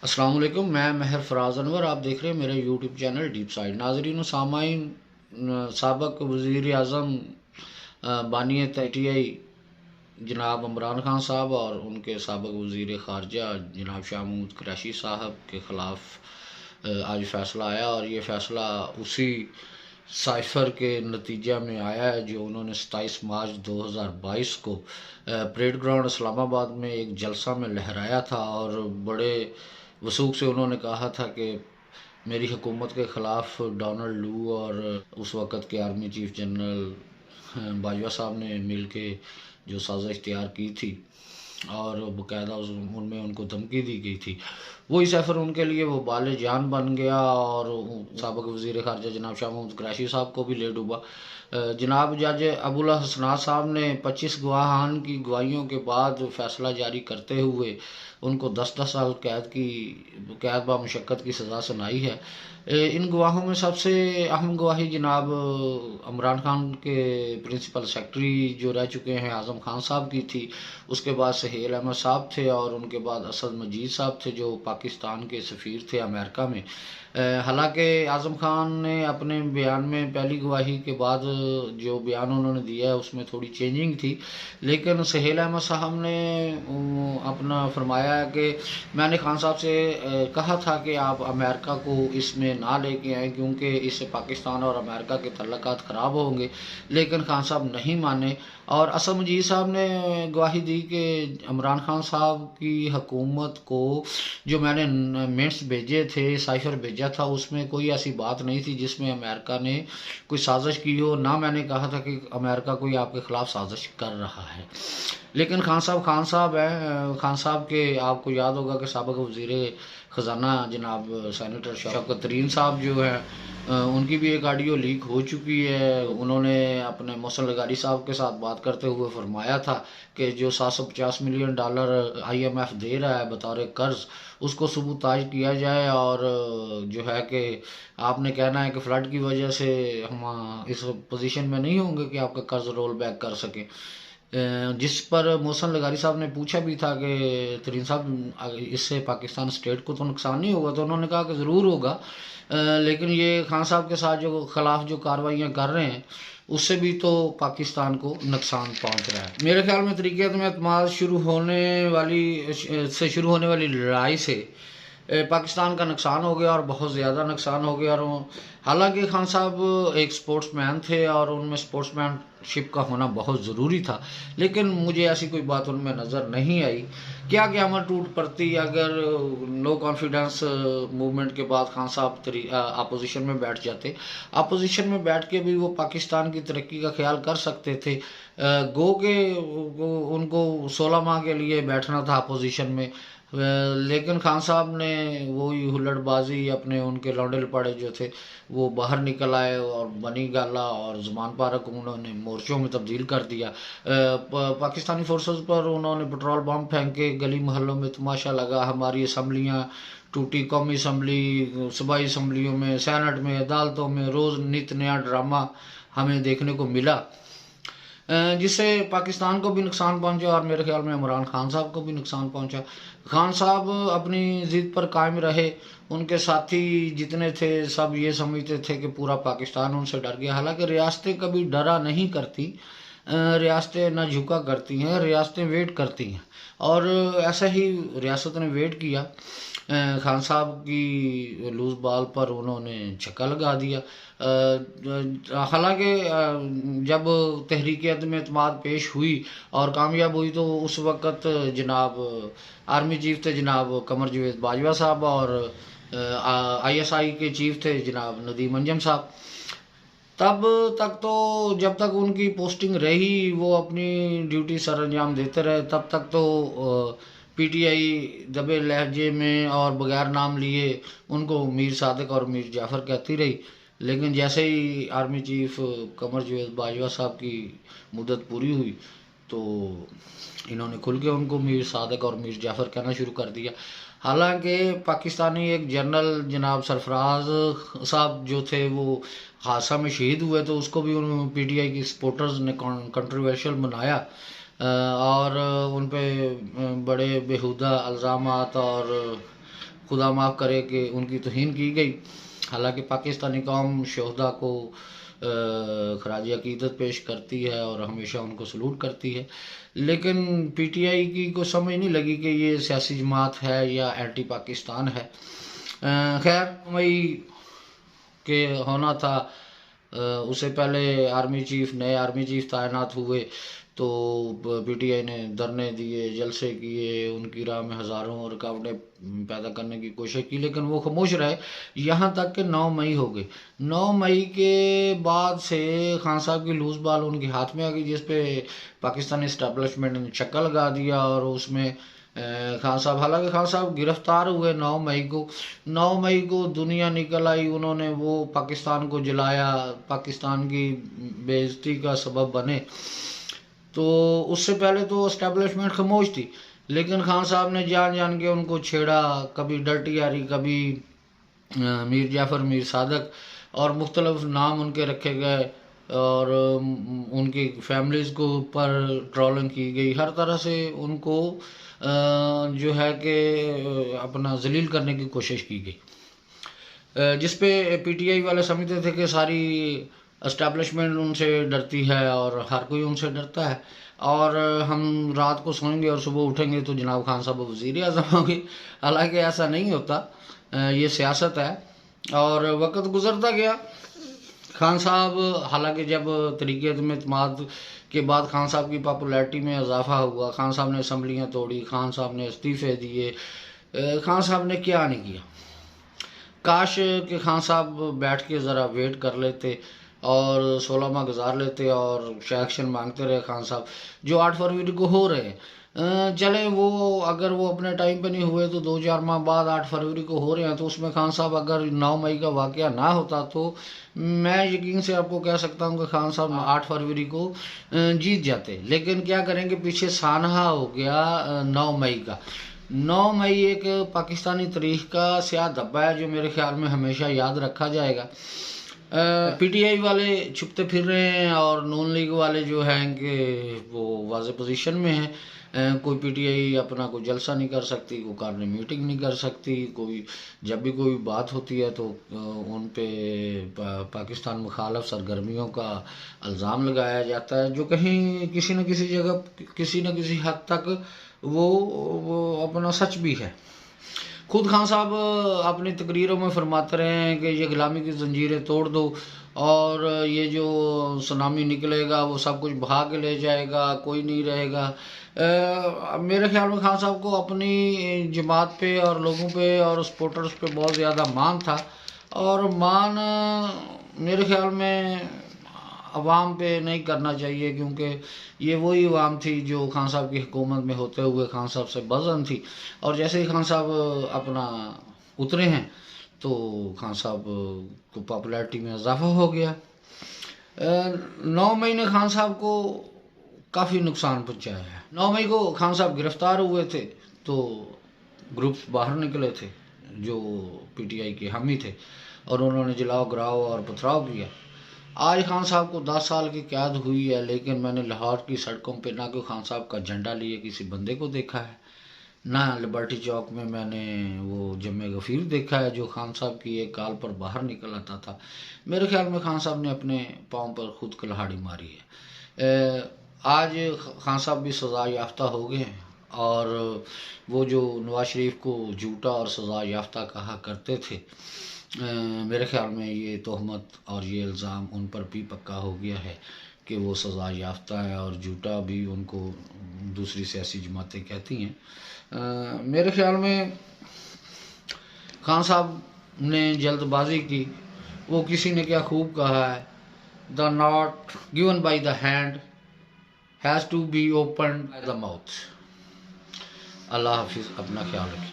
अस्सलाम वालेकुम, मैं महर फराज अनवर। आप देख रहे हैं मेरे यूट्यूब चैनल डीप साइड। नाजरीन व सामाइन, साबक वज़ीर आज़म बानी तटीआई जनाब इमरान खान साहब और उनके साबक वज़ीर ख़ारजा जनाब शाह महमूद कुरैशी साहब के ख़िलाफ़ आज फ़ैसला आया और ये फ़ैसला उसी साइफ़र के नतीजा में आया है जो उन्होंने 27 मार्च 2022 को परेड ग्राउंड इस्लामाबाद में एक जलसा में लहराया था और बड़े वसूख से उन्होंने कहा था कि मेरी हुकूमत के ख़िलाफ़ डोनाल्ड लू और उस वक़्त के आर्मी चीफ़ जनरल बाजवा साहब ने मिल के जो साज़िश तैयार की थी और बाकायदा उनमें उनको धमकी दी गई थी, वही सफ़र उनके लिए वो बाले जान बन गया और साबिक़ वज़ीर ख़ारजा जनाब शाह महमूद कुरैशी साहब को भी ले डूबा। जनाब जज अबुल हसनात साहब ने 25 गवाहान की गवाहियों के बाद फ़ैसला जारी करते हुए उनको 10-10 साल कैद बामुशक्क़त की सज़ा सुनाई है। इन गवाहों में सबसे अहम गवाही जनाब इमरान खान के प्रिंसिपल सेक्रेटरी जो रह चुके हैं आज़म खान साहब की थी। उसके बाद सुहेल अहमद साहब थे और उनके बाद असद मजीद साहब थे जो पाकिस्तान के सफ़ीर थे अमेरिका में। हालांकि आज़म खान ने अपने बयान में पहली गवाही के बाद जो बयान उन्होंने दिया है उसमें थोड़ी चेंजिंग थी, लेकिन सुहेल अहमद साहब ने अपना फरमाया है कि मैंने खान साहब से कहा था कि आप अमेरिका को इसमें ना लेके आएँ क्योंकि इससे पाकिस्तान और अमेरिका के तल्लुकात ख़राब होंगे, लेकिन खान साहब नहीं माने। और असद मजीद साहब ने गवाही दी कि इमरान खान साहब की हुकूमत को जो मैंने मिनट्स भेजे थे, साइफ़र भेजा था, उसमें कोई ऐसी बात नहीं थी जिसमें अमेरिका ने कोई साजिश की हो। ना मैंने कहा था कि अमेरिका कोई आपके ख़िलाफ़ साजिश कर रहा है। लेकिन खान साहब हैं। खान साहब के आपको याद होगा कि साबिक़ वज़ीर ख़जाना जनाब सेनेटर शौकत तरीन साहब जो हैं उनकी भी एक ऑडियो लीक हो चुकी है। उन्होंने अपने मोहसिन लगारी साहब के साथ बात करते हुए फरमाया था कि जो $750 मिलियन IMF दे रहा है बतौर कर्ज़, उसको सबूताज किया जाए और जो है कि आपने कहना है कि फ़्लड की वजह से हम इस पोजीशन में नहीं होंगे कि आपका कर्ज़ रोल बैक कर सकें। जिस पर मोहसिन लगारी साहब ने पूछा भी था कि तरीन साहब इससे पाकिस्तान स्टेट को तो नुकसान नहीं होगा, तो उन्होंने कहा कि ज़रूर होगा, लेकिन ये खान साहब के साथ जो ख़िलाफ़ जो कार्रवाइयाँ कर रहे हैं उससे भी तो पाकिस्तान को नुकसान पहुंच रहा है। मेरे ख्याल में तरीक़े में एतमाद शुरू होने वाली लड़ाई से पाकिस्तान का नुकसान हो गया और बहुत ज़्यादा नुकसान हो गया। और हालांकि खान साहब एक स्पोर्ट्समैन थे और उनमें स्पोर्ट्समैनशिप का होना बहुत ज़रूरी था, लेकिन मुझे ऐसी कोई बात उनमें नज़र नहीं आई। क्या क़यामत टूट पड़ती अगर नो कॉन्फिडेंस मूवमेंट के बाद खान साहब अपोजिशन में बैठ जाते। अपोजिशन में बैठ के भी वो पाकिस्तान की तरक्की का ख्याल कर सकते थे। गो के उनको 16 माह के लिए बैठना था अपोजिशन में, लेकिन खान साहब ने वही हुल्लड़बाजी अपने उनके लौंडे लपाड़े जो थे वो बाहर निकल आए और बनी गाला और ज़ुबान पारक उन्होंने मोर्चों में तब्दील कर दिया। पाकिस्तानी फोर्सेस पर उन्होंने पेट्रोल बम फेंक के गली मोहल्लों में तमाशा लगा। हमारी असम्बलियाँ टूटी, कौमी असम्बली, सूबाई असम्बलियों में, सेनेट में, अदालतों में रोज़ नित नया ड्रामा हमें देखने को मिला, जिससे पाकिस्तान को भी नुकसान पहुंचा और मेरे ख्याल में इमरान खान साहब को भी नुकसान पहुंचा। खान साहब अपनी ज़िद पर कायम रहे। उनके साथी जितने थे सब ये समझते थे कि पूरा पाकिस्तान उनसे डर गया। हालांकि रियासतें कभी डरा नहीं करती, रियासतें ना झुका करती हैं, रियासतें वेट करती हैं और ऐसा ही रियासत ने वेट किया। खान साहब की लूज़ बॉल पर उन्होंने छक्का लगा दिया। हालांकि जब तहरीक अदम एतमाद पेश हुई और कामयाब हुई तो उस वक़्त जनाब आर्मी चीफ़ थे जनाब कमर जवेद बाजवा साहब और ISI के चीफ़ थे जनाब नदीम अंजम साहब। तब तक तो जब तक उनकी पोस्टिंग रही वो अपनी ड्यूटी सर अंजाम देते रहे। तब तक तो PTI दबे लहजे में और बगैर नाम लिए उनको मीर सादिक और मीर जाफ़र कहती रही। लेकिन जैसे ही आर्मी चीफ़ कमर जवेद बाजवा साहब की मुद्दत पूरी हुई तो इन्होंने खुल के उनको मीर सादिक और मीर जाफ़र कहना शुरू कर दिया। हालांकि पाकिस्तानी एक जनरल जनाब सरफराज साहब जो थे वो हादसा में शहीद हुए तो उसको भी उन PTI की सपोर्टर्स ने कंट्रोवर्शियल बनाया और उन पे बड़े बेहुदा इल्ज़ामात और खुदा माफ़ करे कि उनकी तौहीन की गई। हालांकि पाकिस्तानी कौम शहदा को खराज अकीदत पेश करती है और हमेशा उनको सलूट करती है, लेकिन पीटीआई की को समझ नहीं लगी कि ये सियासी जमात है या एंटी पाकिस्तान है। खैर, मई के होना था, उससे पहले नए आर्मी चीफ तैनात हुए तो पीटीआई ने धरने दिए, जलसे किए, उनकी राह में हज़ारों रुकावटें पैदा करने की कोशिश की, लेकिन वो खामोश रहे। यहाँ तक कि 9 मई हो गई। 9 मई के बाद से खान साहब की लूज बॉल उनके हाथ में आ गई, जिस पे पाकिस्तानी इस्टेब्लिशमेंट ने चक्का लगा दिया और उसमें खान साहब, हालांकि खान साहब गिरफ्तार हुए 9 मई को। 9 मई को दुनिया निकल आई, उन्होंने वो पाकिस्तान को जलाया, पाकिस्तान की बेइज्जती का सबब बने। तो उससे पहले तो इस्टेब्लिशमेंट खामोश थी, लेकिन खान साहब ने जान जान के उनको छेड़ा, कभी डर्टी यारी, कभी मीर जाफ़र, मीर सादक, और मुख्तलिफ नाम उनके रखे गए और उनकी फैमिलीज़ को ऊपर ट्रोलिंग की गई। हर तरह से उनको जो है कि अपना जलील करने की कोशिश की गई, जिस पे पीटीआई वाले समझते थे कि सारी एस्टेब्लिशमेंट उनसे डरती है और हर कोई उनसे डरता है, और हम रात को सोएंगे और सुबह उठेंगे तो जनाब खान साहब वज़ीर आज़म होंगे। हालांकि ऐसा नहीं होता, ये सियासत है। और वक्त गुजरता गया, खान साहब, हालांकि जब तरीक़े में इत्मीनान के बाद खान साहब की पॉपुलैरिटी में इजाफा हुआ, खान साहब ने असम्बलियाँ तोड़ी, खान साहब ने इस्तीफ़े दिए, खान साहब ने क्या नहीं किया। काश कि खान साहब बैठ के ज़रा वेट कर लेते और 16 माह गुजार लेते और एक्शन मांगते रहे खान साहब, जो 8 फरवरी को हो रहे हैं। चले वो, अगर वो अपने टाइम पे नहीं हुए तो 2-4 माह बाद 8 फरवरी को हो रहे हैं, तो उसमें खान साहब अगर 9 मई का वाक़या ना होता तो मैं यकीन से आपको कह सकता हूँ कि खान साहब 8 फरवरी को जीत जाते। लेकिन क्या करेंगे, पीछे सानहा हो गया 9 मई का। 9 मई एक पाकिस्तानी तारीख का स्याह धब्बा है जो मेरे ख्याल में हमेशा याद रखा जाएगा। पीटीआई वाले छुपते फिर रहे हैं और नून लीग वाले जो हैं कि वो वाज़े पोजीशन में हैं। कोई पीटीआई अपना कोई जलसा नहीं कर सकती, कोई कार्य मीटिंग नहीं कर सकती, कोई जब भी कोई बात होती है तो उन पे पाकिस्तान मुखालफ सरगर्मियों का इल्ज़ाम लगाया जाता है, जो कहीं किसी न किसी जगह, किसी न किसी हद तक वो अपना सच भी है। खुद खान साहब अपनी तकरीरों में फरमाते रहे हैं कि ये गुलामी की जंजीरें तोड़ दो और ये जो सुनामी निकलेगा वो सब कुछ बहा के ले जाएगा, कोई नहीं रहेगा। मेरे ख्याल में खान साहब को अपनी जमात पे और लोगों पे और सपोर्टर्स पे बहुत ज़्यादा मान था, और मान मेरे ख्याल में अवाम पे नहीं करना चाहिए, क्योंकि ये वही अवाम थी जो खान साहब की हुकूमत में होते हुए खान साहब से बज़न थी, और जैसे ही खान साहब अपना उतरे हैं तो खान साहब को पॉपुलैरिटी में इजाफा हो गया। 9 मई ने खान साहब को काफ़ी नुकसान पहुंचाया है। 9 मई को खान साहब गिरफ्तार हुए थे तो ग्रुप्स बाहर निकले थे जो पीटीआई के हामी थे, और उन्होंने जलाओ, गिराव और पथराव किया। आज खान साहब को 10 साल की कैद हुई है, लेकिन मैंने लाहौर की सड़कों पे ना कोई खान साहब का झंडा लिए किसी बंदे को देखा है, ना लिबर्टी चौक में मैंने वो जमे गफ़ीर देखा है जो खान साहब की एक कॉल पर बाहर निकल आता था। मेरे ख्याल में खान साहब ने अपने पाँव पर खुद कुल्हाड़ी मारी है। आज खान साहब भी सज़ा याफ्ता हो गए हैं, और वो जो नवाज शरीफ को झूठा और सज़ा याफ्ता कहा करते थे, मेरे ख्याल में ये तोहमत और ये इल्ज़ाम उन पर भी पक्का हो गया है कि वो सज़ा याफ्ता है, और झूठा भी उनको दूसरी सियासी जमातें कहती हैं। मेरे ख्याल में खान साहब ने जल्दबाजी की। वो किसी ने क्या खूब कहा है, the knot given by the hand has to be open by the mouth. अल्लाह हाफिज़, अपना ख्याल रखिए।